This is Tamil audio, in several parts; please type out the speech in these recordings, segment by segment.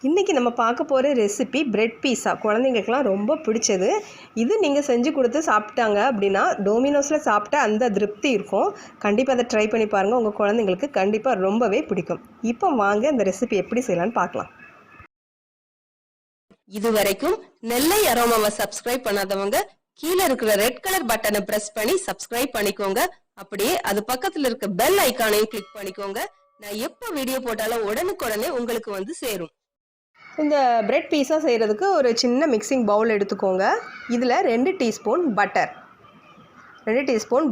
இன்றைக்கி நம்ம பார்க்க போகிற ரெசிபி பிரெட் பீஸா. குழந்தைங்களுக்குலாம் ரொம்ப பிடிச்சது. இது நீங்கள் செஞ்சு கொடுத்து சாப்பிட்டாங்க அப்படின்னா டோமினோஸில் சாப்பிட்ட அந்த திருப்தி இருக்கும். கண்டிப்பாக அதை ட்ரை பண்ணி பாருங்கள். உங்கள் குழந்தைங்களுக்கு கண்டிப்பாக ரொம்பவே பிடிக்கும். இப்போ வாங்க இந்த ரெசிபி எப்படி செய்யலான்னு பார்க்கலாம். இது வரைக்கும் நெல்லை அரோமாவை சப்ஸ்கிரைப் பண்ணாதவங்க கீழே இருக்கிற ரெட் கலர் பட்டனை பிரஸ் பண்ணி சப்ஸ்கிரைப் பண்ணிக்கோங்க. அப்படியே அது பக்கத்தில் இருக்க பெல் ஐக்கானையும் கிளிக் பண்ணிக்கோங்க. நான் எப்போ வீடியோ போட்டாலும் உடனுக்குடனே உங்களுக்கு வந்து சேரும். இந்த பிரெட் பீஸா செய்கிறதுக்கு ஒரு சின்ன மிக்சிங் பவுல் எடுத்துக்கோங்க. இதில் 2 டீஸ்பூன்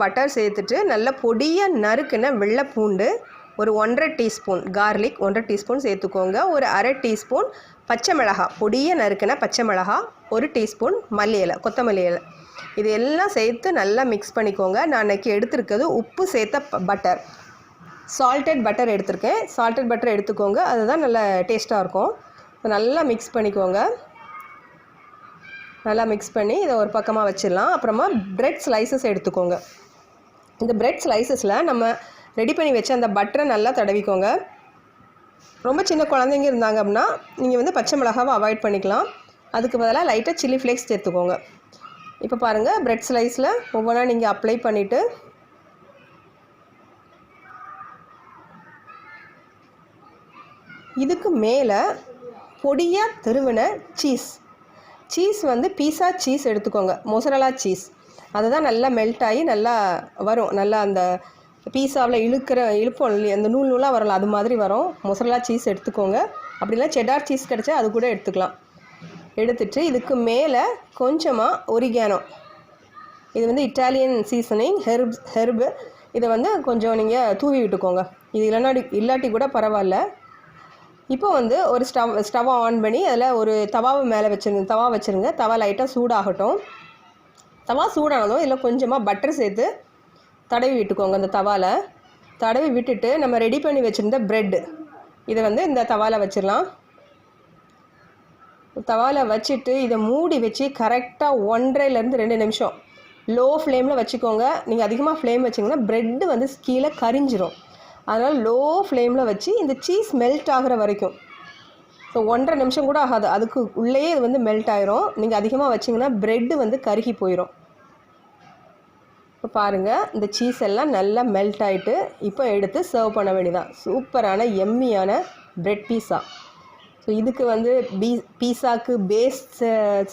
பட்டர் சேர்த்துட்டு நல்ல பொடியாக நறுக்குன வெள்ளை பூண்டு, ஒரு 1.5 டீஸ்பூன் கார்லிக் 1.5 டீஸ்பூன் சேர்த்துக்கோங்க. ஒரு 1/2 டீஸ்பூன் பச்சை மிளகாய், பொடியாக நறுக்குன பச்சை மிளகாய், 1 டீஸ்பூன் மல்லி இலை, கொத்தமல்லி இலை, இது எல்லாம் சேர்த்து நல்லா மிக்ஸ் பண்ணிக்கோங்க. நான் அன்றைக்கி எடுத்துருக்கிறது உப்பு சேர்த்த பட்டர், சால்டட் பட்டர் எடுத்திருக்கேன். சால்டட் பட்டர் எடுத்துக்கோங்க, அதுதான் நல்லா டேஸ்ட்டாக இருக்கும். நல்லா மிக்ஸ் பண்ணிக்கோங்க. நல்லா மிக்ஸ் பண்ணி இதை ஒரு பக்கமாக வச்சிடலாம். அப்புறமா பிரெட் ஸ்லைசஸ் எடுத்துக்கோங்க. இந்த பிரெட் ஸ்லைசஸில் நம்ம ரெடி பண்ணி வச்ச அந்த பட்டரை நல்லா தடவிக்கோங்க. ரொம்ப சின்ன குழந்தைங்க இருந்தாங்க அப்படின்னா நீங்கள் வந்து பச்சை மிளகாவை அவாய்ட் பண்ணிக்கலாம். அதுக்கு பதிலாக லைட்டாக சில்லி ஃப்ளேக்ஸ் சேர்த்துக்கோங்க. இப்போ பாருங்கள், பிரெட் ஸ்லைஸில் ஒவ்வொன்றா நீங்கள் அப்ளை பண்ணிவிட்டு இதுக்கு மேலே பொடியாக திருவின சீஸ் வந்து பீஸா சீஸ் எடுத்துக்கோங்க. மொசரலா சீஸ், அதுதான் நல்லா மெல்ட் ஆகி நல்லா வரும். நல்லா அந்த பீஸாவில் இழுப்போம் இல்லையா, அந்த நூலாக வரலாம், அது மாதிரி வரும். மொசரலா சீஸ் எடுத்துக்கோங்க. அப்படின்னா செடார் சீஸ் கிடச்சா அது கூட எடுத்துக்கலாம். எடுத்துட்டு இதுக்கு மேலே கொஞ்சமாக ஒரிகானோ, இது வந்து இட்டாலியன் சீசனிங் ஹெர்பு, இதை வந்து கொஞ்சம் நீங்கள் தூவி விட்டுக்கோங்க. இது இல்லாட்டி கூட பரவாயில்ல. இப்போ வந்து ஒரு ஸ்டவ்வை ஆன் பண்ணி அதில் ஒரு தவாவை மேலே வச்சுருங்க. தவா லைட்டாக சூடாகட்டும். தவா சூடானதும் இதில் கொஞ்சமாக பட்டர் சேர்த்து தடவி விட்டுக்கோங்க. அந்த தவாவில் தடவி விட்டுட்டு நம்ம ரெடி பண்ணி வச்சுருந்த ப்ரெட்டு இதை வந்து இந்த தவாவில் வச்சிடலாம். தவாவில் வச்சுட்டு இதை மூடி வச்சு கரெக்டாக 1.5லேருந்து 2 நிமிஷம் லோ ஃப்ளேமில் வச்சுக்கோங்க. நீங்கள் அதிகமாக ஃப்ளேம் வச்சிங்கன்னா ப்ரெட்டு வந்து கீழே கரிஞ்சிரும். அதனால் லோ ஃப்ளேமில் வச்சு இந்த சீஸ் மெல்ட் ஆகிற வரைக்கும், ஸோ 1.5 நிமிஷம் கூட ஆகாது, அதுக்கு உள்ளேயே இது வந்து மெல்ட் ஆயிரும். நீங்கள் அதிகமாக வச்சிங்கன்னா ப்ரெட்டு வந்து கருகி போயிடும். இப்போ பாருங்கள், இந்த சீஸ் எல்லாம் நல்லா மெல்ட் ஆகிட்டு இப்போ எடுத்து சர்வ் பண்ண வேண்டியதான். சூப்பரான எம்மியான பிரெட் பீஸா. ஸோ இதுக்கு வந்து பீஸாக்கு பேஸ்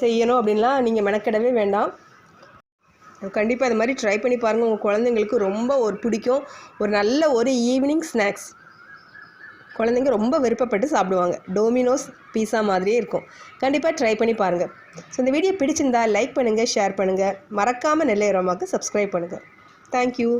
செய்யணும் அப்படின்லாம் நீங்கள் மெனக்கிடவே வேண்டாம். கண்டிப்பாக இது மாதிரி ட்ரை பண்ணி பாருங்கள். உங்கள் குழந்தைங்களுக்கு ரொம்ப பிடிக்கும். ஒரு நல்ல ஈவினிங் ஸ்நாக்ஸ். குழந்தைங்க ரொம்ப விருப்பப்பட்டு சாப்பிடுவாங்க. டோமினோஸ் பீஸா மாதிரியே இருக்கும். கண்டிப்பாக ட்ரை பண்ணி பாருங்கள். ஸோ இந்த வீடியோ பிடிச்சிருந்தா லைக் பண்ணுங்கள், ஷேர் பண்ணுங்கள். மறக்காமல் நெல்லை அரோமாவுக்கு சப்ஸ்கிரைப் பண்ணுங்கள். தேங்க்யூ.